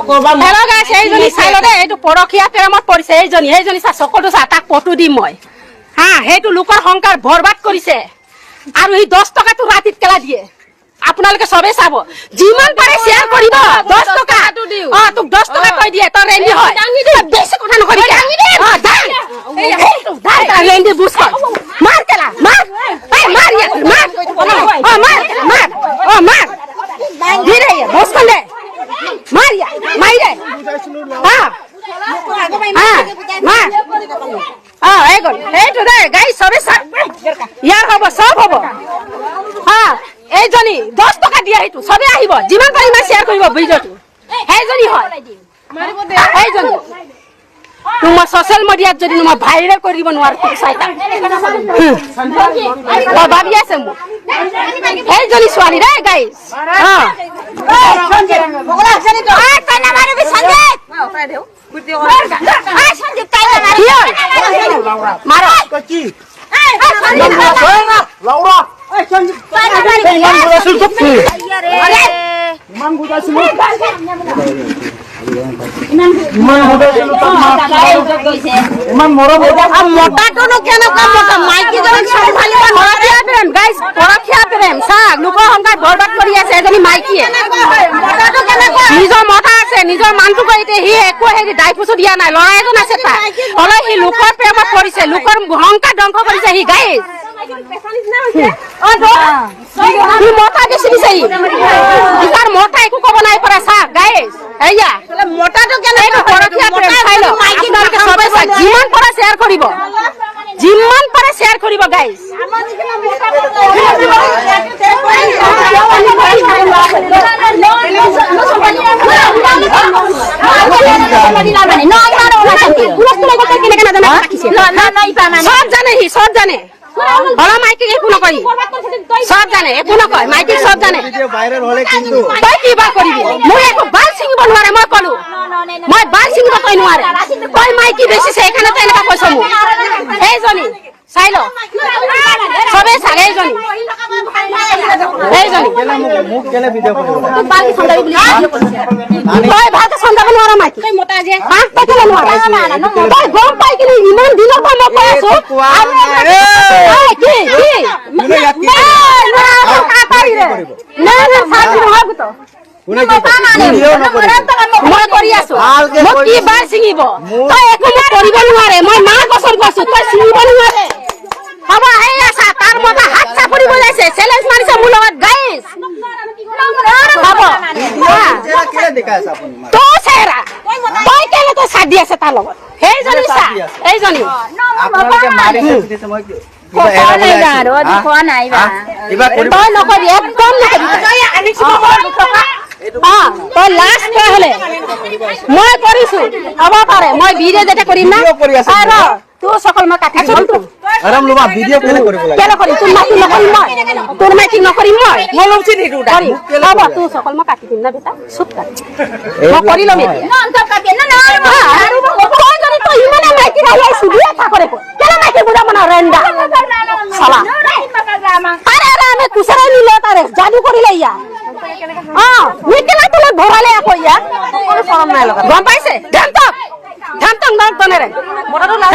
hello গাইছ এইজনী চাইলো দে এইটো পৰখীয়া প্ৰেমত পৰিছে এইজনী চা চকুটো চা তাক পটু দিম মই হা সেইটো লোকৰ সংকাৰ বৰবাদ কৰিছে আৰু এই 10 টকাটো ৰাতিত কেলা দিয়ে আপোনালোকে সবে চাব যিমান পাৰে শেয়াৰ কৰিব 10 টকা তোক 10 টকা কৈ দিয়ে তই ৰেন্ডি হয় বেছি কথা নকবি দাই ৰেন্ডি বুঝ কৰ মাৰ কেলা মাৰ মাৰ মাৰ ধীরে বস कर ले मारिया माइरे हां मार এই গল এইটো দে গাই সবে ইয়াৰ হ'ব সব হ'ব হ্যাঁ এইজনী 10 টকা দিয়া এইটো সবে আহিব যিমান পাৰি মা শেয়াৰ কৰিব ভিডিওটো এইজনী হয় মাৰিব দে এইজনী তোমাৰ সোশ্যাল মিডিয়াত যদি তোমাৰ ভাইৰাল কৰিব নোয়াৰ চাইতা ভাবি আছে মু এইজনী ছোৱালী রে গাইস হ্যাঁ বগলা আছে তো আ তাই না মারবি সঞ্জয় ওপারে দেও আ সঞ্জয় তাই না মারো কি লাউরা এই সঞ্জয় তাই না মারবি মান বুঝাছিল তো আরে মান বুঝাছিল ইমান বুঝাছিল তো ইমান মরম আর মোটাটো ন কেন কাম মোটা মাইকি জন সম্ভালিব নরাখিয়া প্রেম গাইস পরখিয়া প্রেম সা লোক সংকার বরবাদ কৰি আছে এজনী মাইকি মোটাটো কেন নিজৰ মোটা আছে নিজৰ মানটো কইতে হি একো হেৰি ডাইফুসু দিয়া নাই লৰা এজন আছে তা হলে হি লোকৰ প্ৰেমত পৰিছে লোকৰ সংকাৰ ধ্বংস কৰিছে হি গাইস ও তো হি মোটা বেছি দিছে হি ইতাৰ মোটা একো কব নাই পৰা সা গাইস এইয়া মোটাটো কেন পৰখিয়া প্ৰেম চাইলো আপোনালোকে সবে যিমান পৰা শেয়াৰ কৰিব যিমান পাৰে শেয়াৰ কৰিব গাইস সব জানে হলা মাইকি একো নকই সব জানে একো নকয় মাইকি সব জানে ভিডিও ভাইরাল হলে কিন্তু তাই কি বা কৰিবি মই একো বাল সিংব নোৱাৰে মই কলো মই বাল সিংব কই নোৱাৰে কই মাইকি বেছি সে এখানে তো এনেকা কৈছ মু এইজনী চাইলো সবে চাগে এইজনী মুখ কেলে ভিডিও কৰিব তো বাল সন্দাবি বুলি ভিডিও কৰিছে তই ভালকে সন্দাব নোৱাৰা মাইকি তই মোটা যে হা তই কেলে নোৱাৰা তই গম পাই কি ইমান দিনৰ পৰা মই কৈ আছো কি না সাজি নহব তো কোনে কি ভিডিও নকৰে মই কৰি আছো মই কি বাৰ সিঙিব তই একো কৰিব নোৱাৰে মই মা কসম কৈছো তই সিঙিব নোৱাৰে হবা এই আছা তাৰ মতে হাত চাপৰি বজাইছে চ্যালেঞ্জ মাৰিছে মোৰ লগত গাইস হবা ভিডিও কেলে দেখাইছ আপুনি তো চেৰা তই কেলে তো সাথ দি আছে তাৰ লগত এইজনী সা এইজনী আপোনালোকে মাৰিছে দিছে মই তই লাষ্ট হলে মই কৰিছো হব পাৰে মই ভিডিও যেটা কৰিম না তোৰ সকল মই কাটি দিম আৰাম লবা ভিডিও কেলে কৰিব লাগে কেলে কৰি তোৰ মাইকি নকৰিম মই তোৰ মাইকি নকৰিম মই লউছি নিদু ডাৰি হব তোৰ সকল মই কাটি দিম না বেটা চুপ কাট মই কৰি লম না অন্তৰ কাটি না না আৰু মই যদি তই ইমানে মাইকি ৰাই সুবিয়া থা কৰে কেলে মাইকি বুঢ়া মনা ৰেন্দা সালা আরে আরে আমি কুছরা নিলে তারে জাদু করিলে ইয়া নিকেলা তোলে ভরালে কইয়া কোনো শরম নাই লগা গম পাইছে ধান তক নক দনেরে মোটাটো লাজ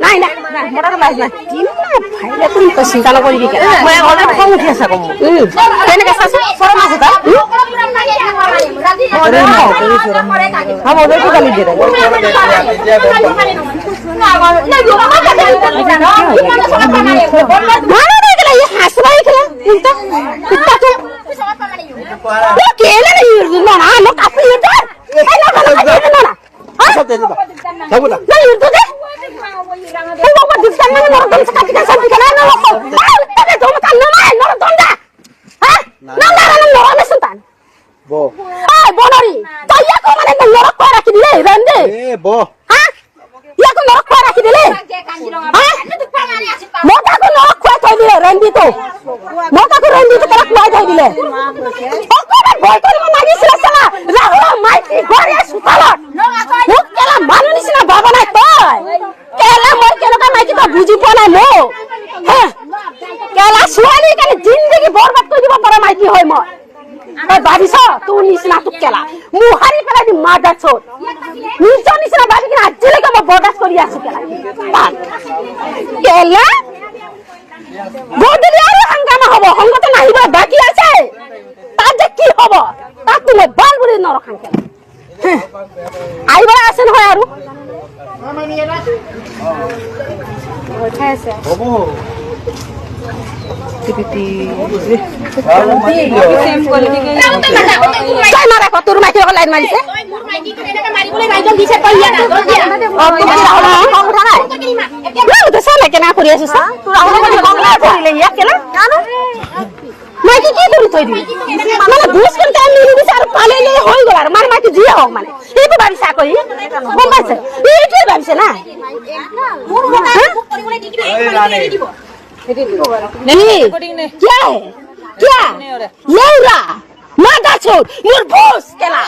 নাই নাই না মোটাটো লাজ নাই কিনো ভাইলে তুমি তো চিন্তা নকৰিবি কে মই অলপ খং উঠি আছে কম কেনেকে সাসু শরম আছে তা আরে না শরম হাম ওদের তো গালি দে রে হাসবাই খেলা উল্টা কুত্তা তো কেলে রে না না নো কাপি তো এই না না না সব দে দাও সব না না ইউটো দে এই বাবা দিছান না নরদম কাটি কা সব কেন না তবে তুমি কান না নরদম দা হ্যাঁ না না না নরদম সুলতান বো এই বনরি তাই কো মানে নরক কই রাখি দিলে রন্দে এ বো হ্যাঁ ইয়াকো নরক কই রাখি দিলে হ্যাঁ মোটা কো নরক কই থই দিলে রন্দি তো মোটা কো রন্দি তো তারা কই থই দিলে ওকরে বল করি মাগিছিল সালা রাহু মাইকি ঘরে সুতালা মুখ কেলা মানুনিস না বাবা নাই তই কেলা মোর কেলকা মাইকি তো বুঝি পনা মো হ্যাঁ কেলা সুয়ালি কেন জিন্দেগি বরবাদ কই দিব পারা মাইকি হয় মই তই ভাবিছ তোৰ নিচিনা তোক কেলা মুহাৰি পেলাই দি মাদা চোৰ নিজৰ নিচিনা ভাবি কিনে আজিলৈকে মই বৰদাস্ত কৰি আছো কেলা কেলা গধূলি আৰু হাংগামা হ'ব সংগতে নাহিব বাকী আছে তাত যে কি হ'ব তাত তুমি বাল বুলি নৰখাং কেলা আহিব আছে নহয় আৰু তোৰ মাইকী লাইন মাৰিছে কেনে কৰি আছো মাইকী কি কৰি থৈ দিবি মানে ঘুচ কেনে নিদিছে আৰু পালে হৈ গ'ল আৰু মাৰ মাইকী যিয়ে হওক মানে এইটো ভাবিছা কৰি গম পাইছে এইটোৱে ভাবিছে না नहीं क्या है क्या लौरा मादा छोड़ मोर बोस केला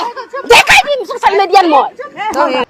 देखाई दी सोशल मीडिया में